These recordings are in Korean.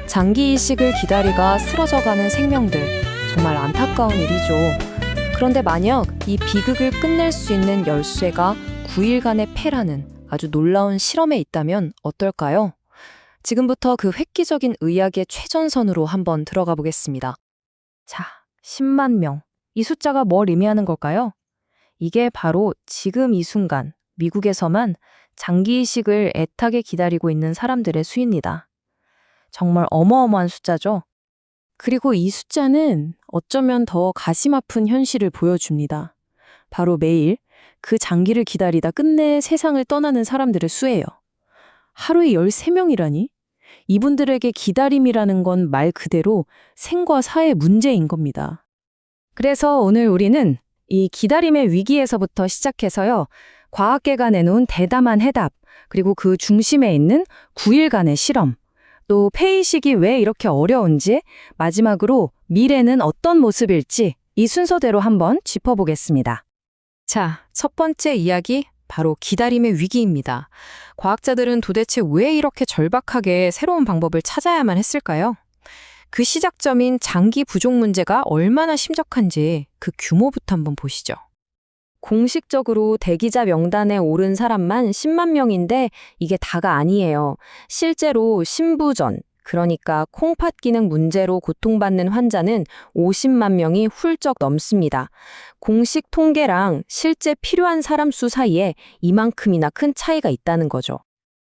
장기 이식을 기다리가 쓰러져가는 생명들, 정말 안타까운 일이죠. 그런데 만약 이 비극을 끝낼 수 있는 열쇠가 9일간의 폐라는 아주 놀라운 실험에 있다면 어떨까요? 지금부터 그 획기적인 의학의 최전선으로 한번 들어가 보겠습니다. 자, 10만 명. 이 숫자가 뭘 의미하는 걸까요? 이게 바로 지금 이 순간 미국에서만 장기 이식을 애타게 기다리고 있는 사람들의 수입니다. 정말 어마어마한 숫자죠. 그리고 이 숫자는 어쩌면 더 가슴 아픈 현실을 보여줍니다. 바로 매일 그 장기를 기다리다 끝내 세상을 떠나는 사람들의 수예요. 하루에 13명이라니? 이분들에게 기다림이라는 건 말 그대로 생과 사의 문제인 겁니다. 그래서 오늘 우리는 이 기다림의 위기에서부터 시작해서요, 과학계가 내놓은 대담한 해답, 그리고 그 중심에 있는 9일간의 실험, 또 폐이식이 왜 이렇게 어려운지, 마지막으로 미래는 어떤 모습일지 이 순서대로 한번 짚어보겠습니다. 자, 첫 번째 이야기, 바로 기다림의 위기입니다. 과학자들은 도대체 왜 이렇게 절박하게 새로운 방법을 찾아야만 했을까요? 그 시작점인 장기 부족 문제가 얼마나 심각한지 그 규모부터 한번 보시죠. 공식적으로 대기자 명단에 오른 사람만 10만 명인데 이게 다가 아니에요. 실제로 신부전, 그러니까 콩팥 기능 문제로 고통받는 환자는 50만 명이 훌쩍 넘습니다. 공식 통계랑 실제 필요한 사람 수 사이에 이만큼이나 큰 차이가 있다는 거죠.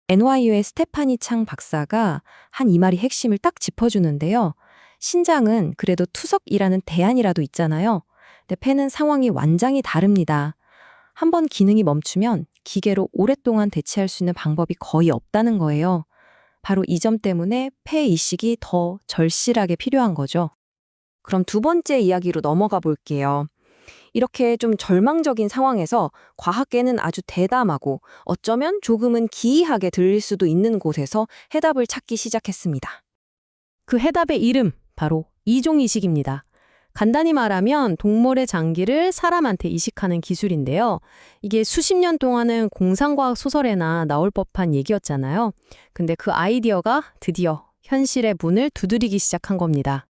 NYU의 스테파니 창 박사가 한 이 말이 핵심을 딱 짚어주는데요. 신장은 그래도 투석이라는 대안이라도 있잖아요. 근데 폐는 상황이 완전히 다릅니다. 한번 기능이 멈추면 기계로 오랫동안 대체할 수 있는 방법이 거의 없다는 거예요. 바로 이 점 때문에 폐 이식이 더 절실하게 필요한 거죠. 그럼 두 번째 이야기로 넘어가 볼게요. 이렇게 좀 절망적인 상황에서 과학계는 아주 대담하고 어쩌면 조금은 기이하게 들릴 수도 있는 곳에서 해답을 찾기 시작했습니다. 그 해답의 이름, 바로 이종이식입니다. 간단히 말하면 동물의 장기를 사람한테 이식하는 기술인데요. 이게 수십 년 동안은 공상과학 소설에나 나올 법한 얘기였잖아요. 근데 그 아이디어가 드디어 현실의 문을 두드리기 시작한 겁니다.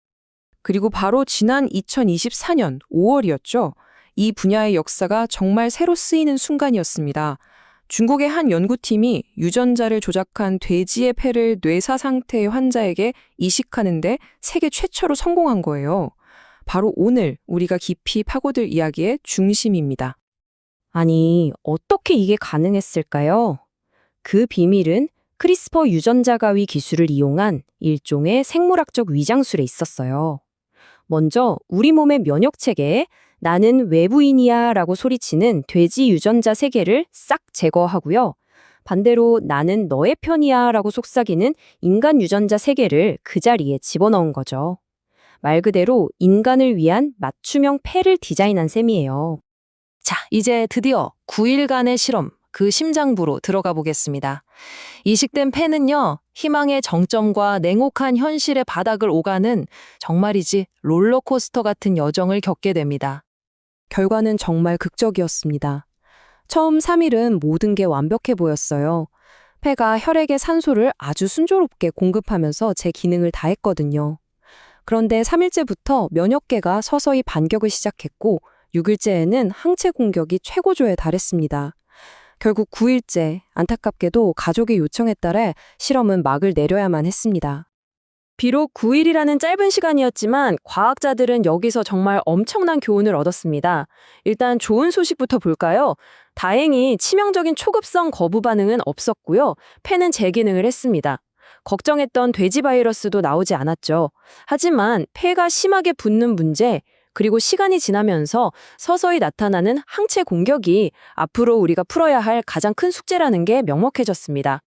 그리고 바로 지난 2024년 5월이었죠. 이 분야의 역사가 정말 새로 쓰이는 순간이었습니다. 중국의 한 연구팀이 유전자를 조작한 돼지의 폐를 뇌사 상태의 환자에게 이식하는데 세계 최초로 성공한 거예요. 바로 오늘 우리가 깊이 파고들 이야기의 중심입니다. 아니, 어떻게 이게 가능했을까요? 그 비밀은 크리스퍼 유전자 가위 기술을 이용한 일종의 생물학적 위장술에 있었어요. 먼저 우리 몸의 면역 체계에 나는 외부인이야 라고 소리치는 돼지 유전자 3개를 싹 제거하고요. 반대로 나는 너의 편이야 라고 속삭이는 인간 유전자 3개를 그 자리에 집어넣은 거죠. 말 그대로 인간을 위한 맞춤형 폐를 디자인한 셈이에요. 자, 이제 드디어 9일간의 실험, 그 심장부로 들어가 보겠습니다. 이식된 폐는요, 희망의 정점과 냉혹한 현실의 바닥을 오가는 정말이지 롤러코스터 같은 여정을 겪게 됩니다. 결과는 정말 극적이었습니다. 처음 3일은 모든 게 완벽해 보였어요. 폐가 혈액에 산소를 아주 순조롭게 공급하면서 제 기능을 다했거든요. 그런데 3일째부터 면역계가 서서히 반격을 시작했고 6일째에는 항체 공격이 최고조에 달했습니다. 결국 9일째, 안타깝게도 가족의 요청에 따라 실험은 막을 내려야만 했습니다. 비록 9일이라는 짧은 시간이었지만 과학자들은 여기서 정말 엄청난 교훈을 얻었습니다. 일단 좋은 소식부터 볼까요? 다행히 치명적인 초급성 거부 반응은 없었고요. 폐는 재기능을 했습니다. 걱정했던 돼지 바이러스도 나오지 않았죠. 하지만 폐가 심하게 붓는 문제, 그리고 시간이 지나면서 서서히 나타나는 항체 공격이 앞으로 우리가 풀어야 할 가장 큰 숙제라는 게 명확해졌습니다.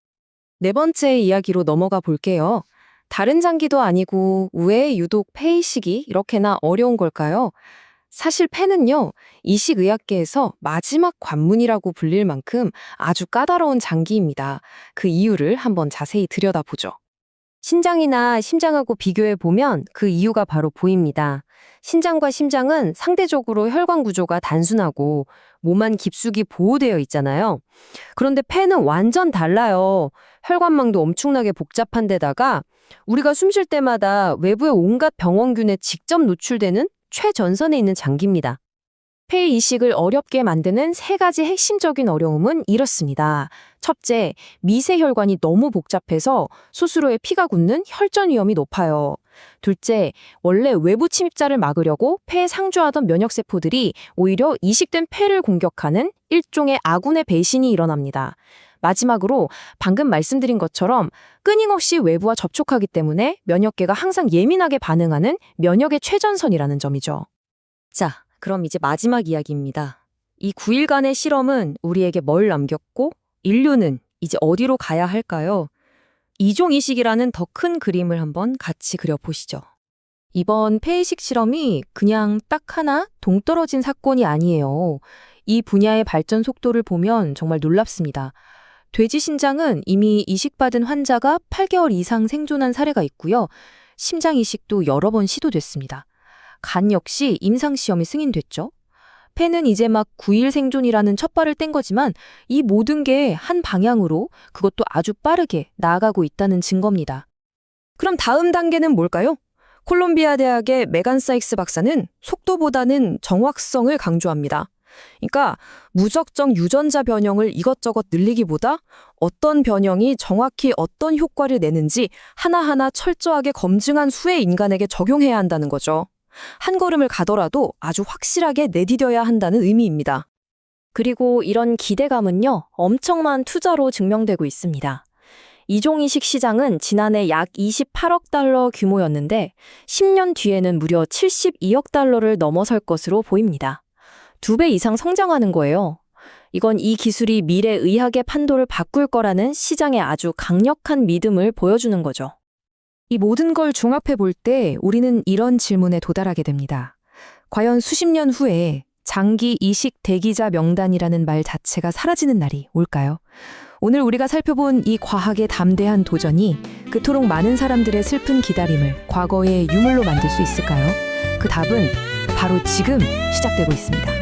네 번째 이야기로 넘어가 볼게요. 다른 장기도 아니고 왜 유독 폐 이식이 이렇게나 어려운 걸까요? 사실 폐는요, 이식의학계에서 마지막 관문이라고 불릴 만큼 아주 까다로운 장기입니다. 그 이유를 한번 자세히 들여다보죠. 신장이나 심장하고 비교해 보면 그 이유가 바로 보입니다. 신장과 심장은 상대적으로 혈관 구조가 단순하고 몸 안 깊숙이 보호되어 있잖아요. 그런데 폐는 완전 달라요. 혈관망도 엄청나게 복잡한 데다가 우리가 숨 쉴 때마다 외부의 온갖 병원균에 직접 노출되는 최전선에 있는 장기입니다. 폐 이식을 어렵게 만드는 세 가지 핵심적인 어려움은 이렇습니다. 첫째, 미세혈관이 너무 복잡해서 스스로의 피가 굳는 혈전 위험이 높아요. 둘째, 원래 외부 침입자를 막으려고 폐에 상주하던 면역세포들이 오히려 이식된 폐를 공격하는 일종의 아군의 배신이 일어납니다. 마지막으로 방금 말씀드린 것처럼 끊임없이 외부와 접촉하기 때문에 면역계가 항상 예민하게 반응하는 면역의 최전선이라는 점이죠. 자, 그럼 이제 마지막 이야기입니다. 이 9일간의 실험은 우리에게 뭘 남겼고 인류는 이제 어디로 가야 할까요? 이종이식이라는 더 큰 그림을 한번 같이 그려보시죠. 이번 폐이식 실험이 그냥 딱 하나 동떨어진 사건이 아니에요. 이 분야의 발전 속도를 보면 정말 놀랍습니다. 돼지 신장은 이미 이식받은 환자가 8개월 이상 생존한 사례가 있고요. 심장 이식도 여러 번 시도됐습니다. 간 역시 임상시험이 승인됐죠. 폐는 이제 막 9일 생존이라는 첫발을 뗀 거지만 이 모든 게 한 방향으로 그것도 아주 빠르게 나아가고 있다는 증거입니다. 그럼 다음 단계는 뭘까요? 콜롬비아 대학의 메간 사익스 박사는 속도보다는 정확성을 강조합니다. 그러니까 무적정 유전자 변형을 이것저것 늘리기보다 어떤 변형이 정확히 어떤 효과를 내는지 하나하나 철저하게 검증한 후에 인간에게 적용해야 한다는 거죠. 한 걸음을 가더라도 아주 확실하게 내디뎌야 한다는 의미입니다. 그리고 이런 기대감은요, 엄청난 투자로 증명되고 있습니다. 이종이식 시장은 지난해 약 28억 달러 규모였는데 10년 뒤에는 무려 72억 달러를 넘어설 것으로 보입니다. 2배 이상 성장하는 거예요. 이건 이 기술이 미래 의학의 판도를 바꿀 거라는 시장의 아주 강력한 믿음을 보여주는 거죠. 이 모든 걸 종합해 볼 때 우리는 이런 질문에 도달하게 됩니다. 과연 수십 년 후에 장기 이식 대기자 명단이라는 말 자체가 사라지는 날이 올까요? 오늘 우리가 살펴본 이 과학의 담대한 도전이 그토록 많은 사람들의 슬픈 기다림을 과거의 유물로 만들 수 있을까요? 그 답은 바로 지금 시작되고 있습니다.